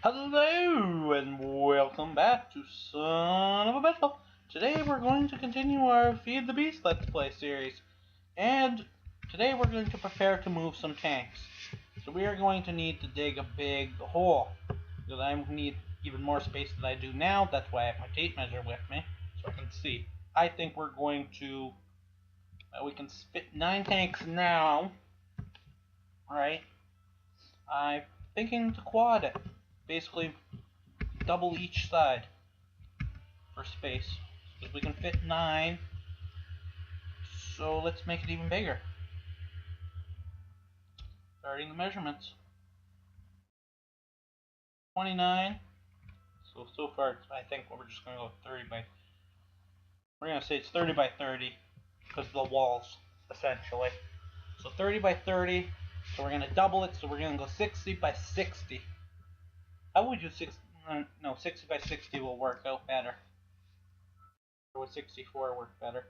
Hello and welcome back to Son of a Bitch. Today we're going to continue our Feed the Beast Let's Play series. And today we're going to prepare to move some tanks. So we are going to need to dig a big hole. Because I need even more space than I do now. That's why I have my tape measure with me. So I can see. I think we're going to... we can fit 9 tanks now. Alright. I'm thinking to quad it. Basically, double each side for space. Because we can fit 9. So let's make it even bigger. Starting the measurements. 29. So far, I think we're just going to go 30 by... We're going to say it's 30 by 30. Because of the walls, essentially. So 30 by 30. So we're going to double it. So we're going to go 60 by 60. How would you 60? No, 60 by 60 will work out better. Or would 64 work better?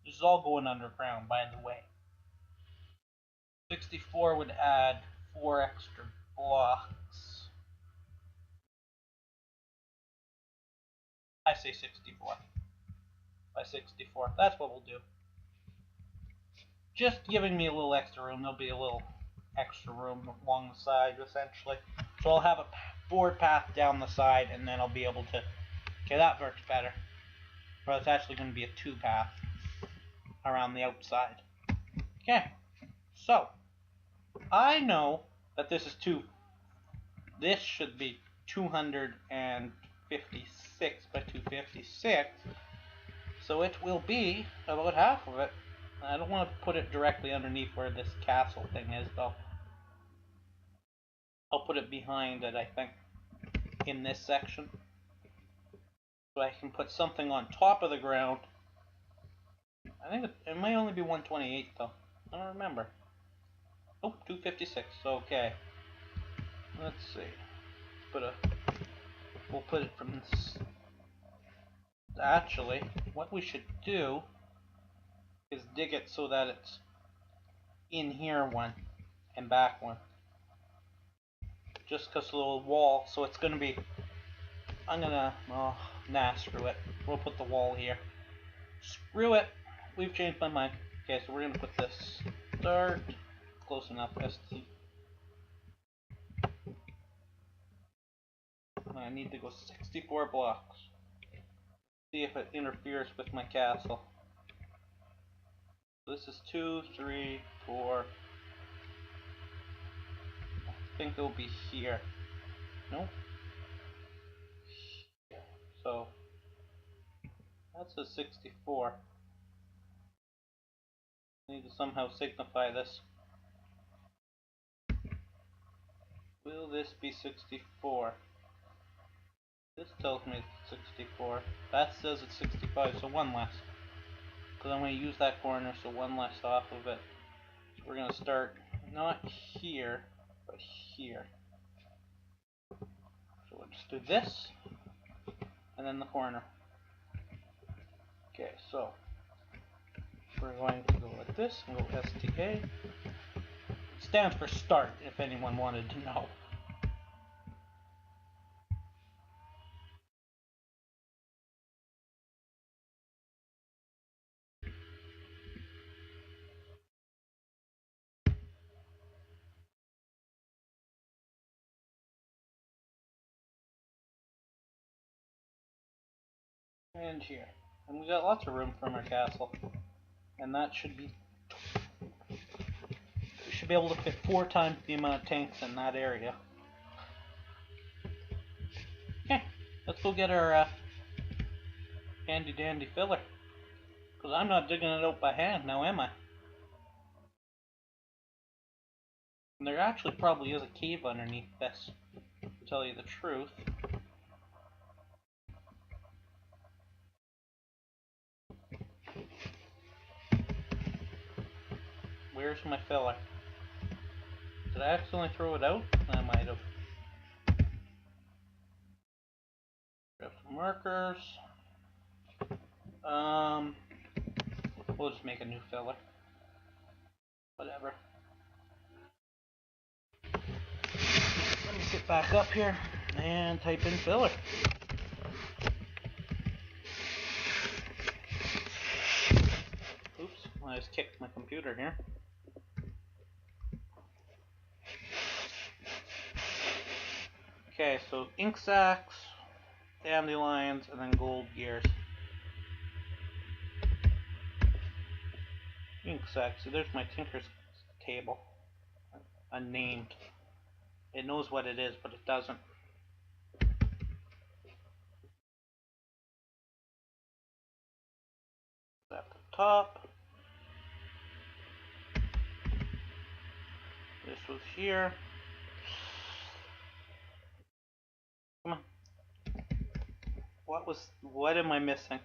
This is all going underground, by the way. 64 would add 4 extra blocks. I say 64. By 64. That's what we'll do. Just giving me a little extra room. There'll be a little extra room along the side, essentially. So I'll have a board path down the side, and then I'll be able to... Okay, that works better. But it's actually going to be a 2-path around the outside. Okay. So, I know that this is this should be 256 by 256, so it will be about half of it. I don't want to put it directly underneath where this castle thing is, though. I'll put it behind it, I think, in this section. So I can put something on top of the ground. I think it might only be 128, though. I don't remember. Oh, 256. Okay. Let's see. We'll put it from this. Actually, what we should do is dig it so that it's in here one and back one. Just because of the wall, so it's gonna be. Screw it. We'll put the wall here. Screw it. We've changed my mind. Okay, so we're gonna put this. Start. Close enough. ST. I need to go 64 blocks. See if it interferes with my castle. So this is 2, 3, 4. I think it'll be here. Nope. So that's a 64. I need to somehow signify this. Will this be 64? This tells me it's 64. That says it's 65, so 1 less. Because I'm going to use that corner, so 1 less off of it. So we're going to start not here, but here. So we'll just do this, and then the corner. Okay, so we're going to go like this, and go STA. It stands for start, if anyone wanted to know. And here. And we got lots of room from our castle. And that should be... We should be able to fit 4 times the amount of tanks in that area. Okay, let's go get our handy dandy filler. Because I'm not digging it out by hand now, am I? And there actually probably is a cave underneath this, to tell you the truth. Where's my filler? Did I accidentally throw it out? I might have. Grab some markers. We'll just make a new filler. Whatever. back up here and type in filler. Oops, I just kicked my computer here. Okay, so ink sacs, dandelions, and then gold gears. Ink sacs, so there's my tinker's table. Unnamed. It knows what it is, but it doesn't. At the top. This was here. Come on. What am I missing?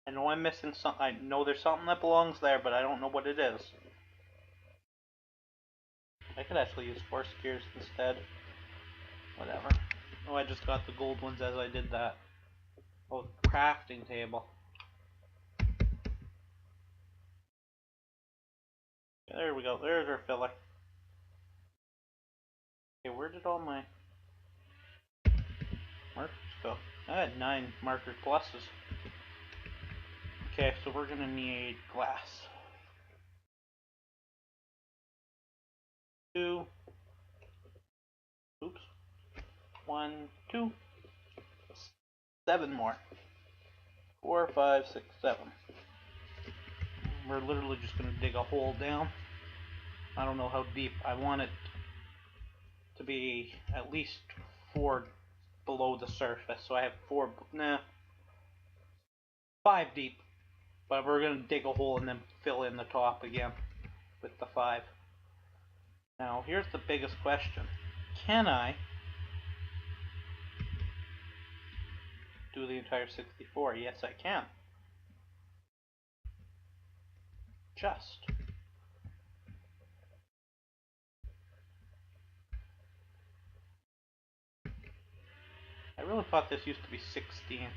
I know I'm missing something. I know there's something that belongs there, but I don't know what it is. I could actually use force gears instead. Whatever. Oh, I just got the gold ones as I did that. Oh, crafting table. There we go. There's our filler. Okay, where did all my markers go? I had 9 marker pluses. Okay, so we're gonna need glass. 2. Oops. 1, 2. 7 more. 4, 5, 6, 7. We're literally just gonna dig a hole down. I don't know how deep. I want it to be at least 4 below the surface. So I have 5 deep. But we're gonna dig a hole and then fill in the top again with the 5. Now here's the biggest question. Can I do the entire 64? Yes, I can. Just. I really thought this used to be 16.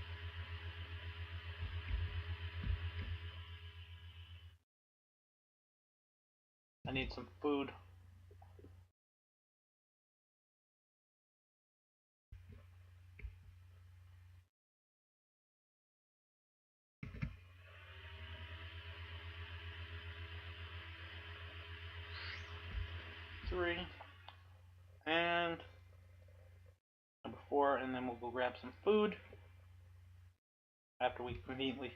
I need some food. Three. And number 4, and then we'll go grab some food after we conveniently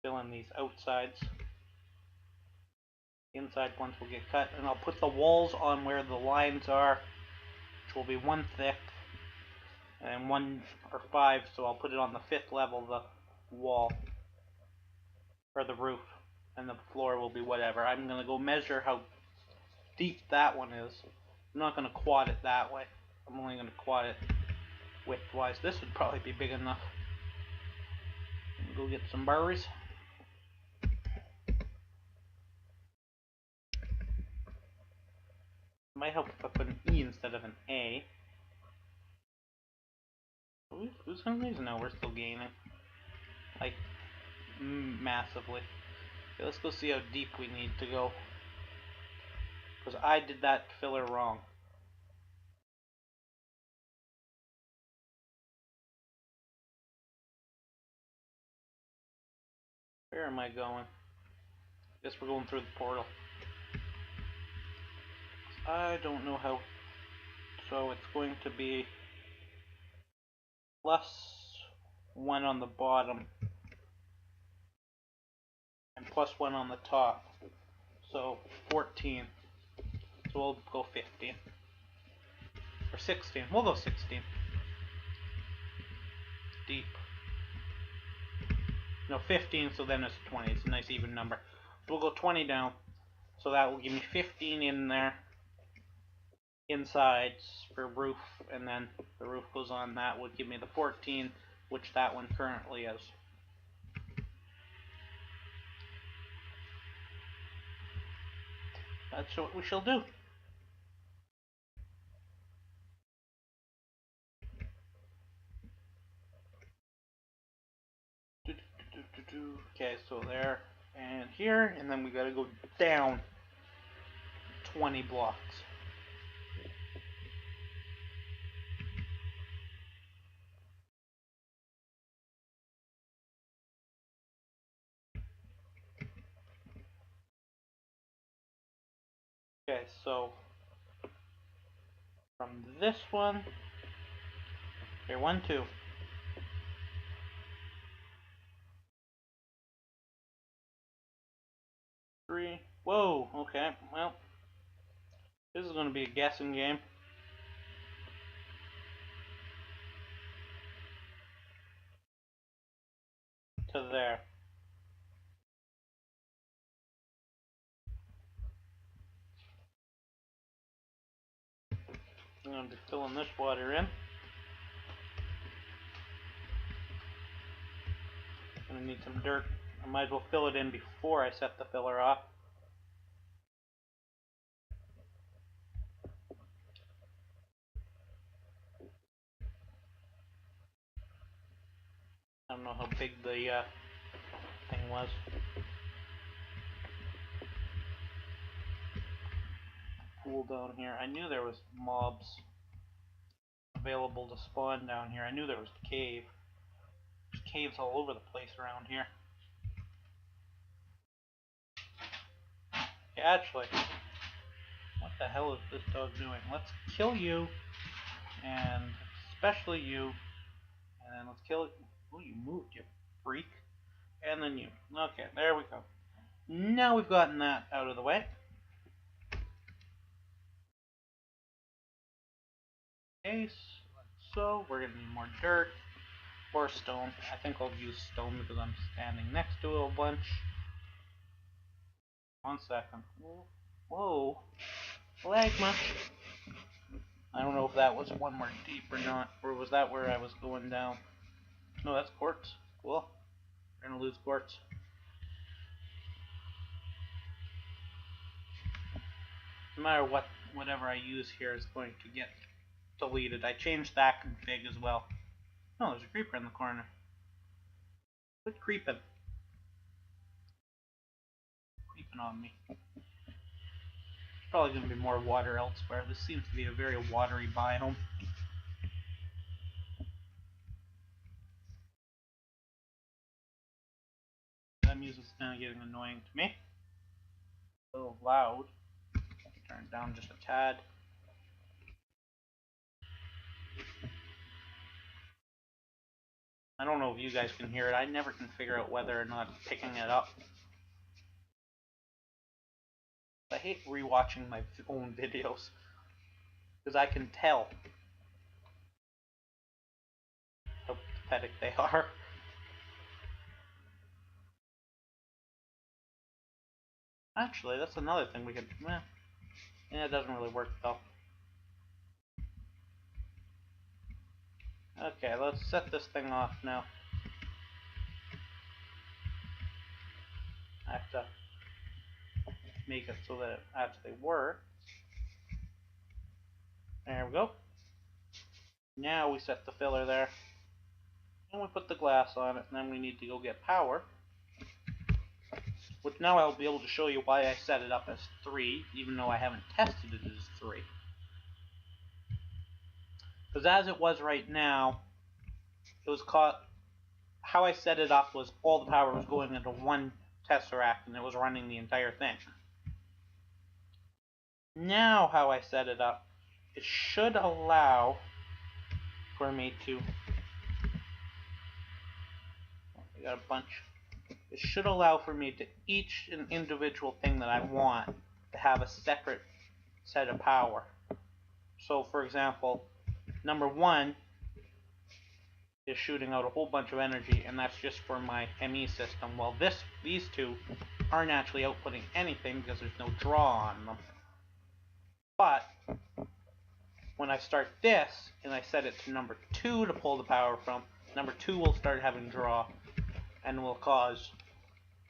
fill in these outsides. The inside ones will get cut, and I'll put the walls on where the lines are, which will be 1 thick and 1 or 5, so I'll put it on the 5th level, the wall, or the roof, and the floor will be whatever. I'm going to go measure how deep that one is. I'm not going to quad it that way. I'm only going to quad it width-wise. This would probably be big enough. Go get some berries. Might help if I put an E instead of an A. For some reason now we're still gaining. Like, massively. Okay, let's go see how deep we need to go. Because I did that filler wrong. Where am I going? Guess we're going through the portal. I don't know how. So it's going to be plus 1 on the bottom and plus 1 on the top. So 14. So we'll go 15. Or 16. We'll go 16. Deep. No, 15, so then it's 20. It's a nice even number. So we'll go 20 down. So that will give me 15 in there. Insides for roof, and then the roof goes on. That would give me the 14, which that one currently is. That's what we shall do. Okay, so there and here, and then we gotta go down 20 blocks. Okay, so from this one, here, 1, 2. Three. Whoa, okay, well, this is going to be a guessing game. To there. I'm going to be filling this water in. I'm going to need some dirt. I might as well fill it in before I set the filler off. I don't know how big the thing was. Pool down here. I knew there was mobs available to spawn down here. I knew there was a cave. There's caves all over the place around here. Yeah, actually, what the hell is this dog doing? Let's kill you, and especially you, and then let's kill it. Oh, you moved, you freak. And then you. Okay, there we go. Now we've gotten that out of the way. Okay, so we're gonna need more dirt or stone. I think I'll use stone because I'm standing next to it a bunch. 1 second. Whoa. Lagma. I don't know if that was one more deep or not, or was that where I was going down? No, that's quartz. Cool. We're gonna lose quartz. No matter what, whatever I use here is going to get deleted. I changed that config as well. Oh, there's a creeper in the corner. Quit creeping. Creeping on me. There's probably going to be more water elsewhere. This seems to be a very watery biome. That music's kind of getting annoying to me. A little loud. Turn it down just a tad. I don't know if you guys can hear it. I never can figure out whether or not it's picking it up. I hate rewatching my own videos because I can tell how pathetic they are. Actually, that's another thing we could. Yeah, it doesn't really work though. Okay, let's set this thing off now. I have to make it so that it actually works. There we go. Now we set the filler there. And we put the glass on it, and then we need to go get power. Which now I'll be able to show you why I set it up as 3, even though I haven't tested it as 3. Because as it was right now, it was caught. How I set it up was all the power was going into one tesseract, and it was running the entire thing. Now how I set it up, it should allow for me to. I got a bunch. It should allow for me to each an individual thing that I want to have a separate set of power. So for example, number 1 is shooting out a whole bunch of energy, and that's just for my ME system. Well, these two aren't actually outputting anything because there's no draw on them. But when I start this and I set it to number 2 to pull the power from, number 2 will start having draw and will cause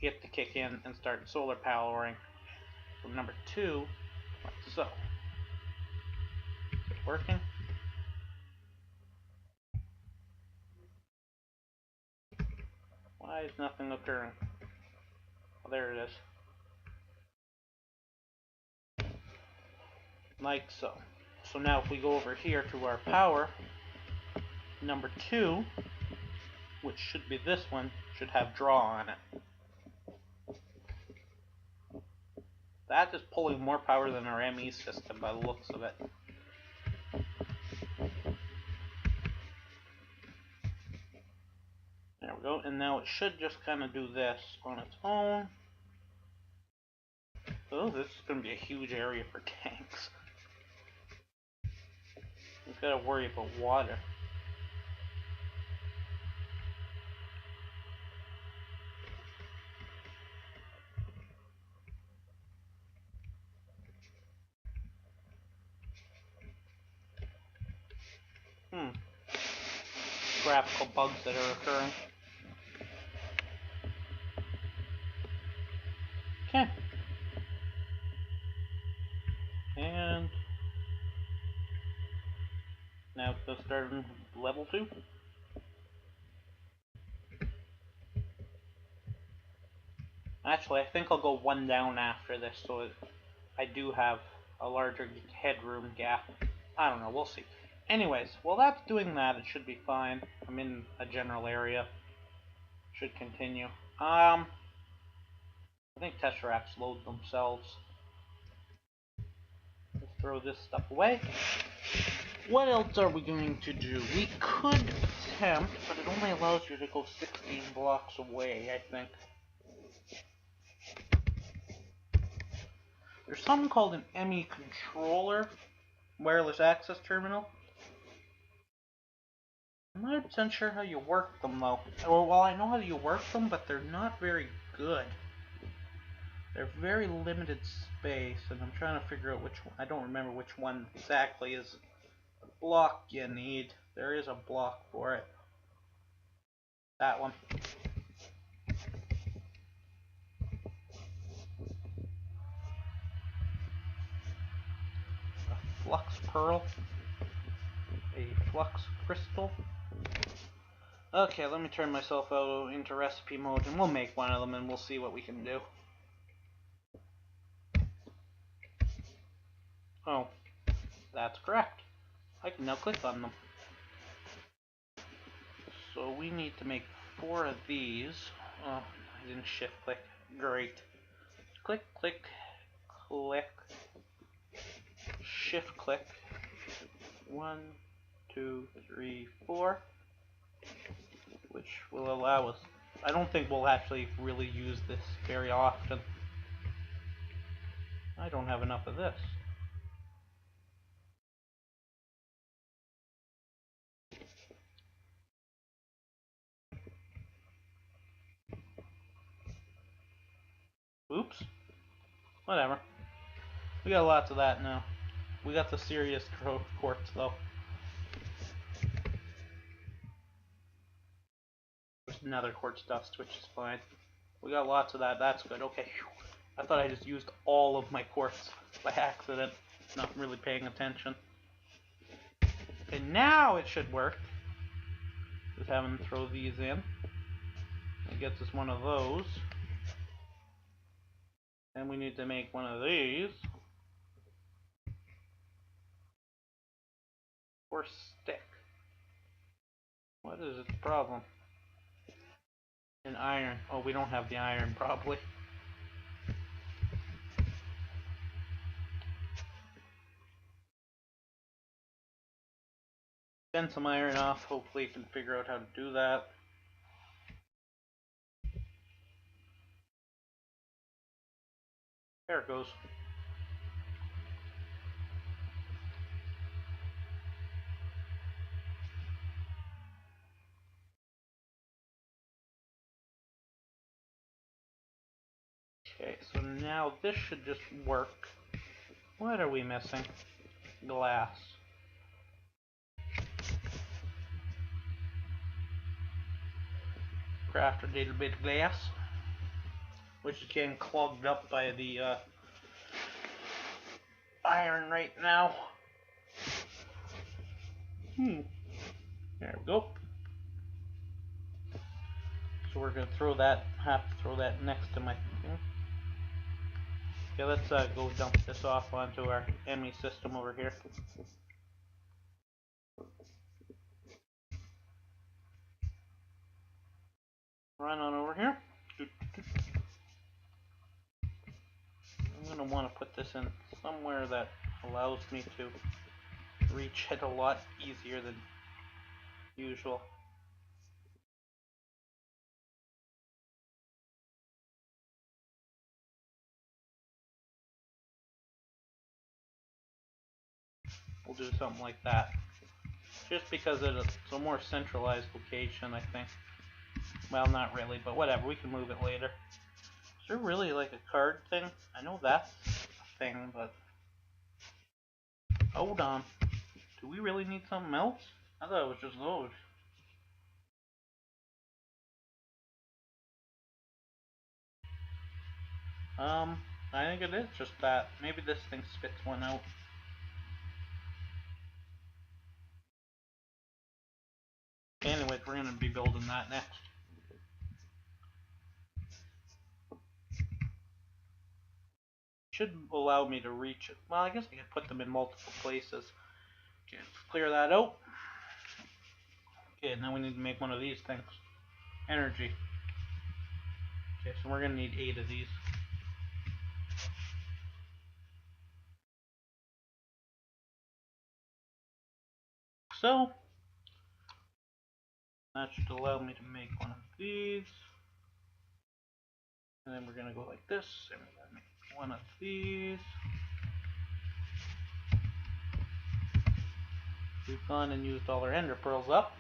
it to kick in and start solar powering from number 2, like so. Is it working? Why is nothing occurring? Oh, there it is. like so. So now if we go over here to our power, number 2, which should be this one, should have draw on it. That is pulling more power than our ME system by the looks of it. There we go, and now it should just kind of do this on its own. Oh, this is going to be a huge area for tanks. We've got to worry about water. Graphical bugs that are occurring. Okay. And now let's start in level 2. Actually, I think I'll go 1 down after this, so I do have a larger headroom gap. I don't know, we'll see. Anyways, while that's doing that, it should be fine. I'm in a general area. Should continue. I think Tesseracts load themselves. Let's throw this stuff away. What else are we going to do? We could attempt, but it only allows you to go 16 blocks away, I think. There's something called an ME controller, wireless access terminal. I'm not 100% sure how you work them though. Well, I know how you work them, but they're not very good. They're very limited space, and I'm trying to figure out which one. I don't remember which one exactly is the block you need. There is a block for it. That one. A flux pearl. A flux crystal. Okay, let me turn myself out into recipe mode, and we'll make one of them, and we'll see what we can do. Oh, that's correct. I can now click on them. So we need to make 4 of these. Oh, I didn't shift click. Great. Click, click, click. Shift click. 1, 2, 3, 4. Which will allow us. I don't think we'll actually really use this very often. I don't have enough of this. Oops. Whatever. We got lots of that now. We got the serious quartz though. There's another quartz dust, which is fine. We got lots of that. That's good. Okay. I thought I just used all of my quartz by accident. Not really paying attention. Okay, now it should work. Just having to throw these in. It gets us one of those. And we need to make one of these. Or stick. What is its problem? An iron. Oh, we don't have the iron probably. Send some iron off. Hopefully you can figure out how to do that. There it goes. Okay, so now this should just work. What are we missing? Glass. Craft a little bit of glass, which is getting clogged up by the iron right now. There we go. So we're gonna throw that. Have to throw that next to my thing. Okay, let's go dump this off onto our ME system over here. Run on over here. I'm going to want to put this in somewhere that allows me to reach it a lot easier than usual. We'll do something like that. Just because it's a more centralized location, I think. Well, not really, but whatever, we can move it later. Is there really like a card thing? I know that's a thing, but... Hold on. Do we really need something else? I thought it was just those. I think it is just that. Maybe this thing spits one out. Anyways, we're gonna be building that next. Should allow me to reach it. Well, I guess I could put them in multiple places. Okay, let's clear that out. Okay, now we need to make one of these things. Energy. Okay, so we're gonna need 8 of these. So, that should allow me to make one of these. And then we're gonna go like this, and we're gonna make one of these. We've gone and used all our ender pearls up.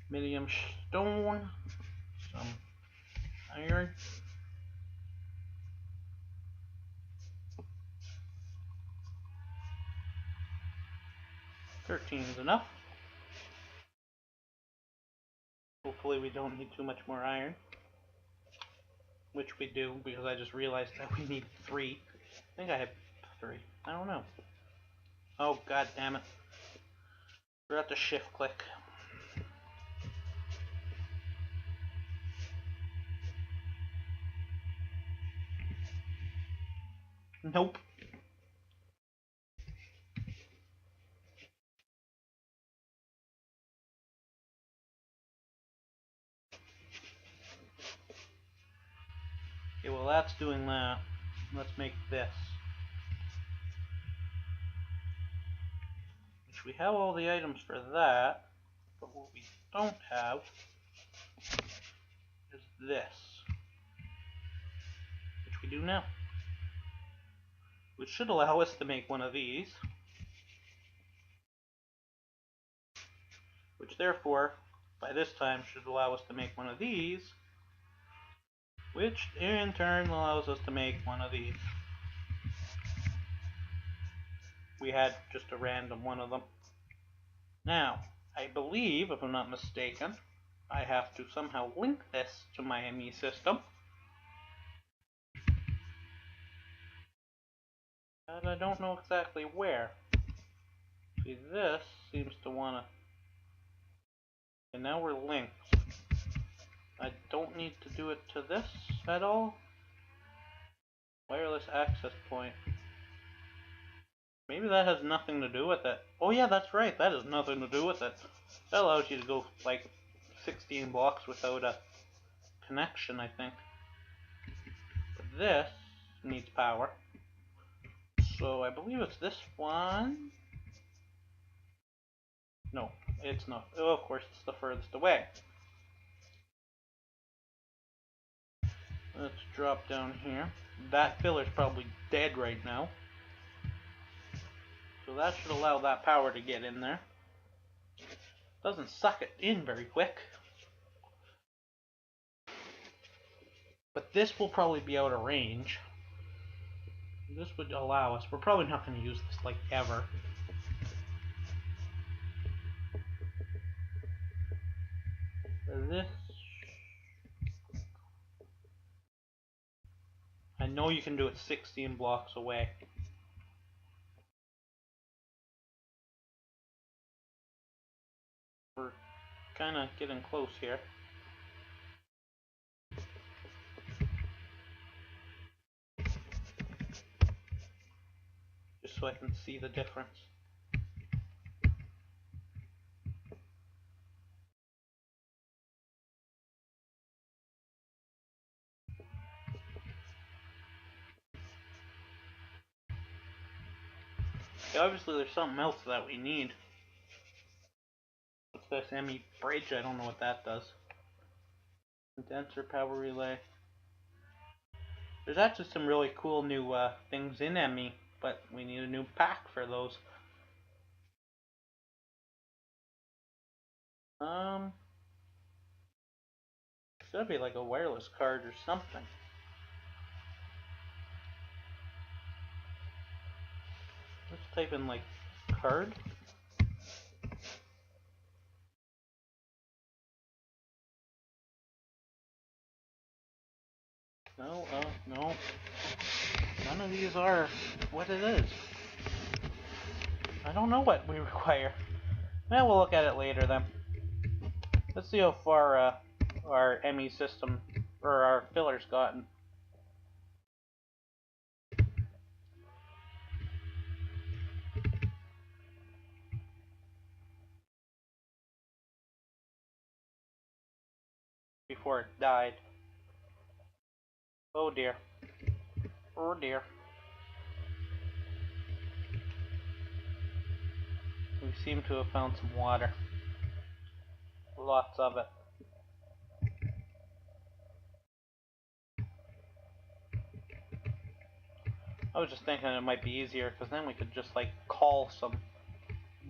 Medium stone, some iron. $13 is enough. Hopefully we don't need too much more iron. Which we do, because I just realized that we need 3. I think I have 3. I don't know. Oh, god damn it. Forgot to shift click. Nope. Okay, well that's doing that. Let's make this. Which we have all the items for that, but what we don't have is this. Which we do now. Which should allow us to make one of these. Which therefore, by this time, should allow us to make one of these. Which in turn allows us to make one of these. We had just a random one of them. Now, I believe, if I'm not mistaken, I have to somehow link this to my ME system. But I don't know exactly where. See, this seems to want to... And now we're linked. I don't need to do it to this at all. Wireless access point. Maybe that has nothing to do with it. Oh yeah, that's right, that has nothing to do with it. That allows you to go like 16 blocks without a connection, I think. But this needs power. So I believe it's this one. No, it's not. Oh, of course, it's the furthest away. Let's drop down here. That pillar's probably dead right now. So that should allow that power to get in there. Doesn't suck it in very quick. But this will probably be out of range. This would allow us. We're probably not going to use this like ever. This... I know you can do it 16 blocks away. We're kind of getting close here. so I can see the difference. Okay, obviously there's something else that we need. What's this ME bridge? I don't know what that does. Condenser power relay. There's actually some really cool new things in ME, but we need a new pack for those. Should be like a wireless card or something. Let's type in like card. No, no. None of these are what it is. I don't know what we require. Well, we'll look at it later then. Let's see how far our ME system, or our filler's gotten. Before it died. Oh dear. Oh dear. We seem to have found some water. Lots of it. I was just thinking it might be easier, because then we could just like call some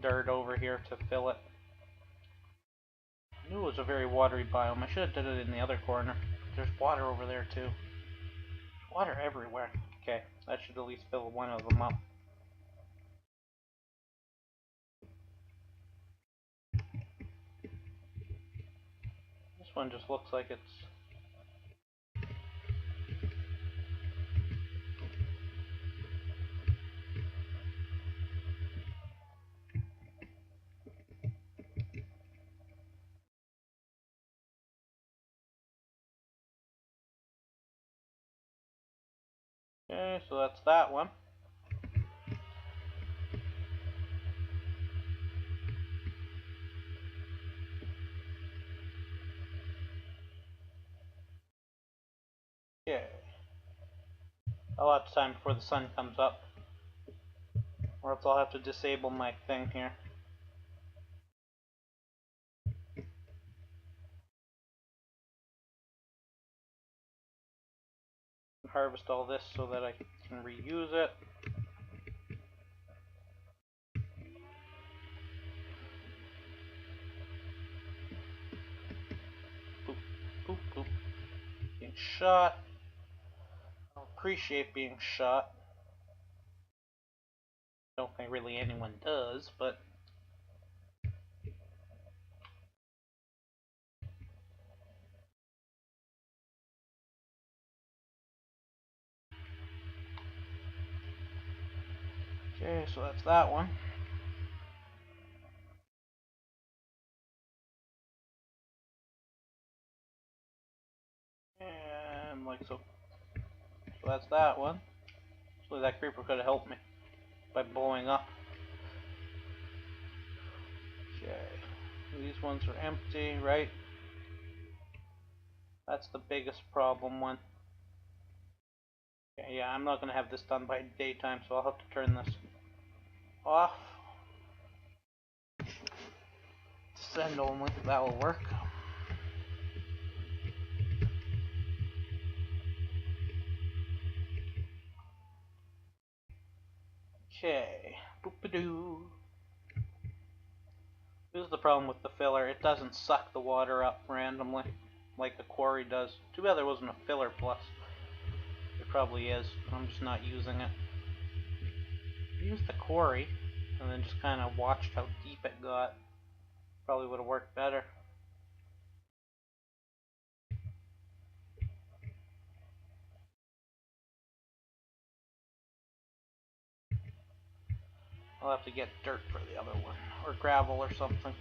dirt over here to fill it. I knew it was a very watery biome. I should have done it in the other corner. There's water over there too. There's water everywhere. Okay, that should at least fill one of them up. This one just looks like it's... Okay, so that's that one. Okay. A lot of time before the sun comes up. Or else I'll have to disable my thing here. Harvest all this so that I can reuse it. Boop, boop, boop. Being shot. I don't appreciate being shot. I don't think really anyone does, but... Okay, so that's that one. And like so. So that's that one. So that creeper could have helped me by blowing up. Okay. These ones are empty, right? That's the biggest problem one. Okay, yeah, I'm not going to have this done by daytime, so I'll have to turn this off. Send only, that will work. Okay, boop-a-doo. This is the problem with the filler, it doesn't suck the water up randomly, like the quarry does. Too bad there wasn't a filler plus. It probably is, I'm just not using it. Use the quarry, and then just kind of watched how deep it got. Probably would have worked better. I'll have to get dirt for the other one, or gravel or something.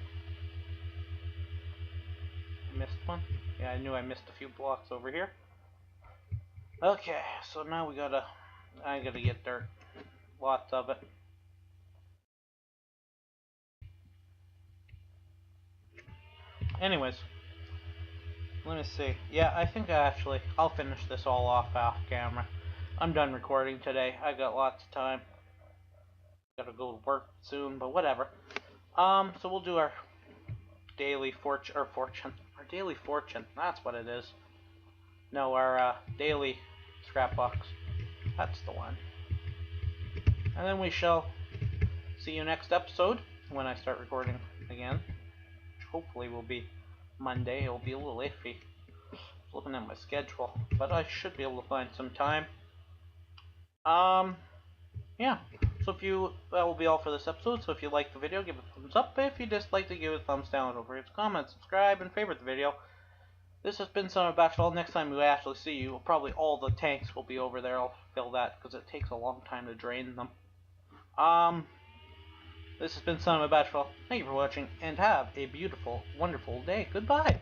I missed one? Yeah, I knew I missed a few blocks over here. Okay, so now I gotta get dirt. Lots of it. Anyways, let me see. Yeah, I think I'll finish this all off camera. I'm done recording today. I got lots of time. Gotta go to work soon, but whatever. So we'll do our daily fortune. Our daily fortune. That's what it is. No, our daily scrap box. That's the one. And then we shall see you next episode when I start recording again. Which hopefully will be Monday. It'll be a little iffy looking at my schedule, but I should be able to find some time. Yeah. So that will be all for this episode. So if you liked the video, give it a thumbs up. If you disliked it, give it a thumbs down. Don't forget to comment, subscribe, and favorite the video. This has been Son of a Bachelor. Next time we actually see you, probably all the tanks will be over there. I'll fill that because it takes a long time to drain them. This has been Son of a Bachelor. Thank you for watching, and have a beautiful, wonderful day. Goodbye.